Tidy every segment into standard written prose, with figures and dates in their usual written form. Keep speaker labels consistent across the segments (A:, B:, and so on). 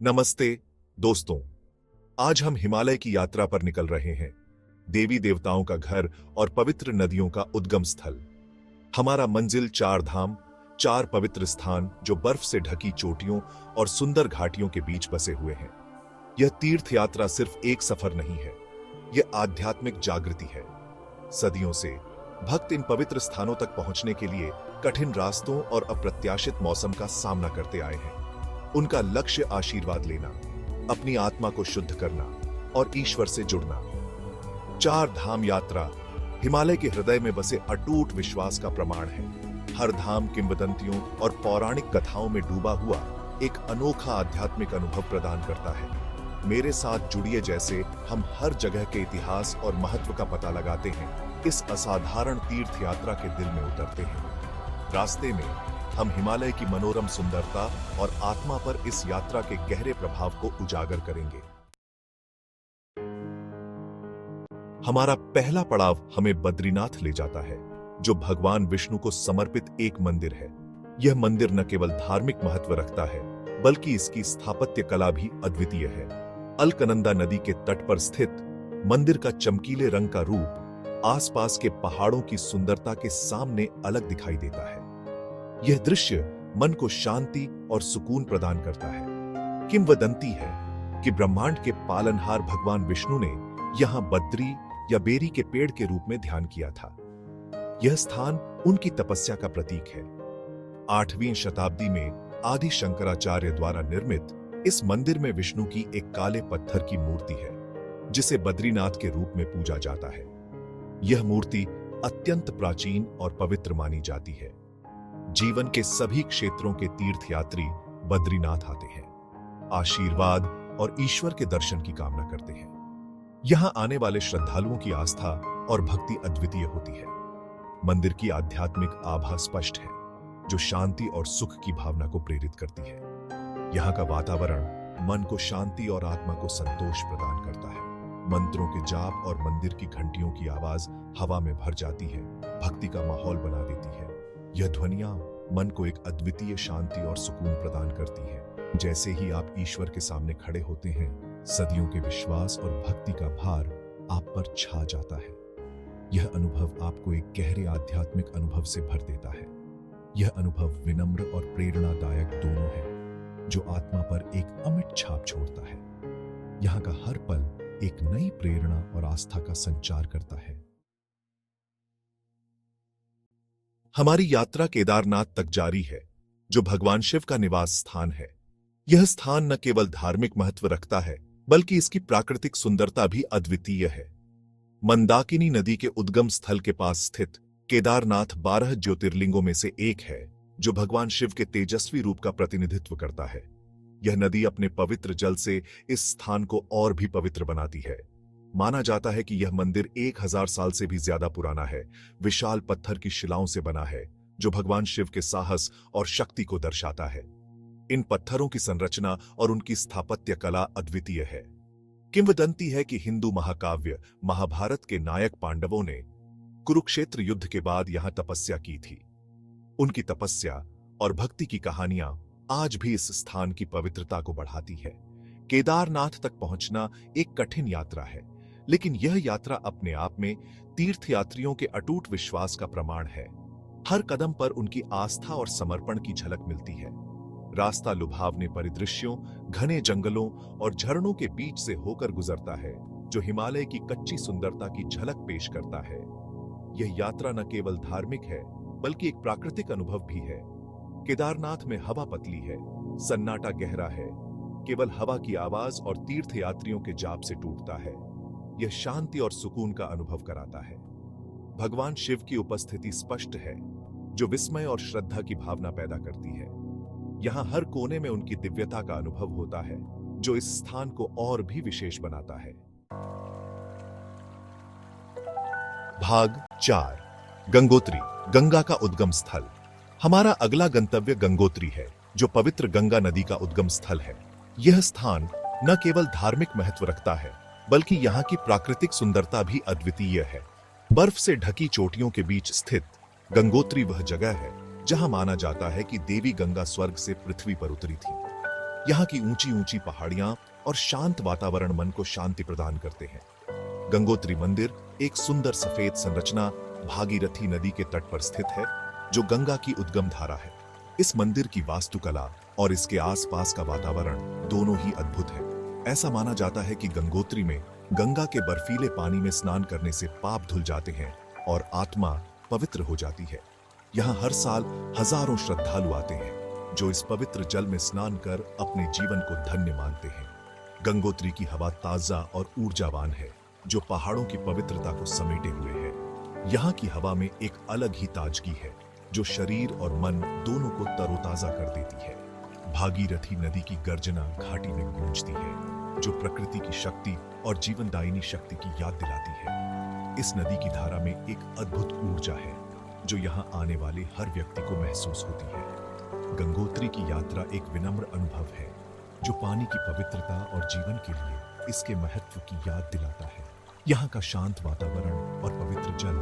A: नमस्ते दोस्तों, आज हम हिमालय की यात्रा पर निकल रहे हैं। देवी देवताओं का घर और पवित्र नदियों का उद्गम स्थल। हमारा मंजिल 4 धाम, 4 पवित्र स्थान जो बर्फ से ढकी चोटियों और सुंदर घाटियों के बीच बसे हुए हैं। यह तीर्थ यात्रा सिर्फ एक सफर नहीं है, यह आध्यात्मिक जागृति है। सदियों से भक्त इन पवित्र स्थानों तक पहुंचने के लिए कठिन रास्तों और अप्रत्याशित मौसम का सामना करते आए हैं। उनका लक्ष्य आशीर्वाद लेना, अपनी आत्मा को शुद्ध करना और ईश्वर से जुड़ना। 4 धाम यात्रा हिमालय के हृदय में बसे अटूट विश्वास का प्रमाण है। हर धाम किंवदंतियों और पौराणिक कथाओं में डूबा हुआ एक अनोखा आध्यात्मिक अनुभव प्रदान करता है। मेरे साथ जुड़िए, जैसे हम हर जगह के इतिहास और महत्व का पता लगाते हैं, इस असाधारण तीर्थ यात्रा के दिल में उतरते हैं। रास्ते में हम हिमालय की मनोरम सुंदरता और आत्मा पर इस यात्रा के गहरे प्रभाव को उजागर करेंगे। हमारा पहला पड़ाव हमें बद्रीनाथ ले जाता है, जो भगवान विष्णु को समर्पित एक मंदिर है। यह मंदिर न केवल धार्मिक महत्व रखता है, बल्कि इसकी स्थापत्य कला भी अद्वितीय है। अलकनंदा नदी के तट पर स्थित मंदिर का चमकीले रंग का रूप आसपास के पहाड़ों की सुंदरता के सामने अलग दिखाई देता है। यह दृश्य मन को शांति और सुकून प्रदान करता है। किंवदंती है कि ब्रह्मांड के पालनहार भगवान विष्णु ने यहां बद्री या बेरी के पेड़ के रूप में ध्यान किया था। यह स्थान उनकी तपस्या का प्रतीक है। 8वीं शताब्दी में आदि शंकराचार्य द्वारा निर्मित इस मंदिर में विष्णु की एक काले पत्थर की मूर्ति है, जिसे बद्रीनाथ के रूप में पूजा जाता है। यह मूर्ति अत्यंत प्राचीन और पवित्र मानी जाती है। जीवन के सभी क्षेत्रों के तीर्थयात्री बद्रीनाथ आते हैं, आशीर्वाद और ईश्वर के दर्शन की कामना करते हैं। यहां आने वाले श्रद्धालुओं की आस्था और भक्ति अद्वितीय होती है। मंदिर की आध्यात्मिक आभा स्पष्ट है, जो शांति और सुख की भावना को प्रेरित करती है। यहाँ का वातावरण मन को शांति और आत्मा को संतोष प्रदान करता है। मंत्रों के जाप और मंदिर की घंटियों की आवाज हवा में भर जाती है, भक्ति का माहौल बना देती है। यह ध्वनियां मन को एक अद्वितीय शांति और सुकून प्रदान करती है। जैसे ही आप ईश्वर के सामने खड़े होते हैं, सदियों के विश्वास और भक्ति का भार आप पर छा जाता है। यह अनुभव आपको एक गहरे आध्यात्मिक अनुभव से भर देता है। यह अनुभव विनम्र और प्रेरणादायक दोनों है, जो आत्मा पर एक अमिट छाप छोड़ता है। यहाँ का हर पल एक नई प्रेरणा और आस्था का संचार करता है। हमारी यात्रा केदारनाथ तक जारी है, जो भगवान शिव का निवास स्थान है। यह स्थान न केवल धार्मिक महत्व रखता है, बल्कि इसकी प्राकृतिक सुंदरता भी अद्वितीय है। मंदाकिनी नदी के उद्गम स्थल के पास स्थित केदारनाथ 12 ज्योतिर्लिंगों में से एक है, जो भगवान शिव के तेजस्वी रूप का प्रतिनिधित्व करता है। यह नदी अपने पवित्र जल से इस स्थान को और भी पवित्र बनाती है। माना जाता है कि यह मंदिर 1000 साल से भी ज्यादा पुराना है, विशाल पत्थर की शिलाओं से बना है, जो भगवान शिव के साहस और शक्ति को दर्शाता है। इन पत्थरों की संरचना और उनकी स्थापत्य कला अद्वितीय है। किंवदंती है कि हिंदू महाकाव्य महाभारत के नायक पांडवों ने कुरुक्षेत्र युद्ध के बाद यहां तपस्या की थी। उनकी तपस्या और भक्ति की कहानियां आज भी इस स्थान की पवित्रता को बढ़ाती है। केदारनाथ तक पहुंचना एक कठिन यात्रा है, लेकिन यह यात्रा अपने आप में तीर्थयात्रियों के अटूट विश्वास का प्रमाण है। हर कदम पर उनकी आस्था और समर्पण की झलक मिलती है। रास्ता लुभावने परिदृश्यों, घने जंगलों और झरनों के बीच से होकर गुजरता है, जो हिमालय की कच्ची सुंदरता की झलक पेश करता है। यह यात्रा न केवल धार्मिक है, बल्कि एक प्राकृतिक अनुभव भी है। केदारनाथ में हवा पतली है, सन्नाटा गहरा है, केवल हवा की आवाज और तीर्थयात्रियों के जाप से टूटता है। यह शांति और सुकून का अनुभव कराता है। भगवान शिव की उपस्थिति स्पष्ट है, जो विस्मय और श्रद्धा की भावना पैदा करती है। यहाँ हर कोने में उनकी दिव्यता का अनुभव होता है, जो इस स्थान को और भी विशेष बनाता है। भाग 4, गंगोत्री, गंगा का उद्गम स्थल। हमारा अगला गंतव्य गंगोत्री है, जो पवित्र गंगा नदी का उद्गम स्थल है। यह स्थान न केवल धार्मिक महत्व रखता है, बल्कि यहाँ की प्राकृतिक सुंदरता भी अद्वितीय है। बर्फ से ढकी चोटियों के बीच स्थित गंगोत्री वह जगह है जहां माना जाता है कि देवी गंगा स्वर्ग से पृथ्वी पर उतरी थी। यहाँ की ऊंची ऊंची पहाड़ियां और शांत वातावरण मन को शांति प्रदान करते हैं। गंगोत्री मंदिर एक सुंदर सफेद संरचना भागीरथी नदी के तट पर स्थित है, जो गंगा की उद्गम धारा है। इस मंदिर की वास्तुकला और इसके आसपास का वातावरण दोनों ही अद्भुत है। ऐसा माना जाता है कि गंगोत्री में गंगा के बर्फीले पानी में स्नान करने से पाप धुल जाते हैं और आत्मा पवित्र हो जाती है। यहाँ हर साल हजारों श्रद्धालु आते हैं, जो इस पवित्र जल में स्नान कर अपने जीवन को धन्य मानते हैं। गंगोत्री की हवा ताजा और ऊर्जावान है, जो पहाड़ों की पवित्रता को समेटे हुए है। यहाँ की हवा में एक अलग ही ताजगी है, जो शरीर और मन दोनों को तरोताजा कर देती है। भागीरथी नदी की गर्जना घाटी में गूंजती है, जो प्रकृति की शक्ति और जीवनदायिनी शक्ति की याद दिलाती है। इस नदी की धारा में एक अद्भुत ऊर्जा है, जो यहाँ आने वाले हर व्यक्ति को महसूस होती है। गंगोत्री की यात्रा एक विनम्र अनुभव है, जो पानी की पवित्रता और जीवन के लिए इसके महत्व की याद दिलाता है। यहाँ का शांत वातावरण और पवित्र जल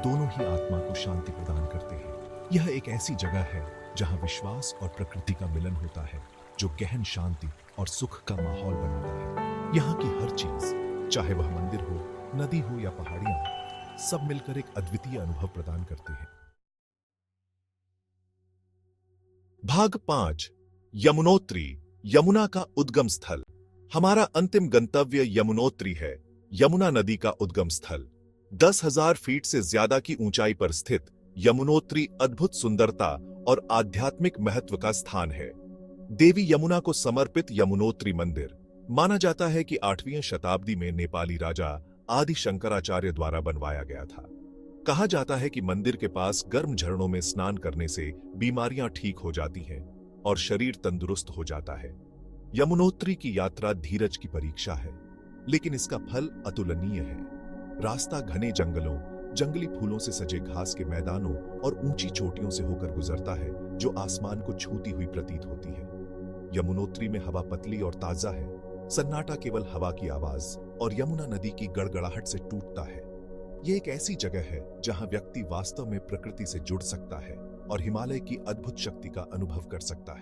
A: दोनों ही आत्मा को शांति प्रदान करते हैं। यह एक ऐसी जगह है जहाँ विश्वास और प्रकृति का मिलन होता है, जो गहन शांति और सुख का माहौल बनाता है। यहाँ की हर चीज, चाहे वह मंदिर हो, नदी हो या पहाड़ियां, सब मिलकर एक अद्वितीय अनुभव प्रदान करते हैं। भाग 5 यमुनोत्री, यमुना का उद्गम स्थल। हमारा अंतिम गंतव्य यमुनोत्री है, यमुना नदी का उद्गम स्थल। 10,000 फीट से ज्यादा की ऊंचाई पर स्थित यमुनोत्री अद्भुत सुंदरता और आध्यात्मिक महत्व का स्थान है। देवी यमुना को समर्पित यमुनोत्री मंदिर माना जाता है कि 8वीं शताब्दी में नेपाली राजा आदि शंकराचार्य द्वारा बनवाया गया था। कहा जाता है कि मंदिर के पास गर्म झरनों में स्नान करने से बीमारियां ठीक हो जाती हैं और शरीर तंदुरुस्त हो जाता है। यमुनोत्री की यात्रा धीरज की परीक्षा है, लेकिन इसका फल अतुलनीय है। रास्ता घने जंगलों, जंगली फूलों से सजे घास के मैदानों और ऊंची चोटियों से होकर गुजरता है, जो आसमान को छूती हुई प्रतीत होती है। यमुनोत्री में हवा पतली और ताजा है, सन्नाटा केवल हवा की आवाज और यमुना नदी की गड़गड़ाहट से टूटता है। यह एक ऐसी जगह है जहां व्यक्ति वास्तव में प्रकृति से जुड़ सकता है और हिमालय की अद्भुत शक्ति का अनुभव कर सकता है।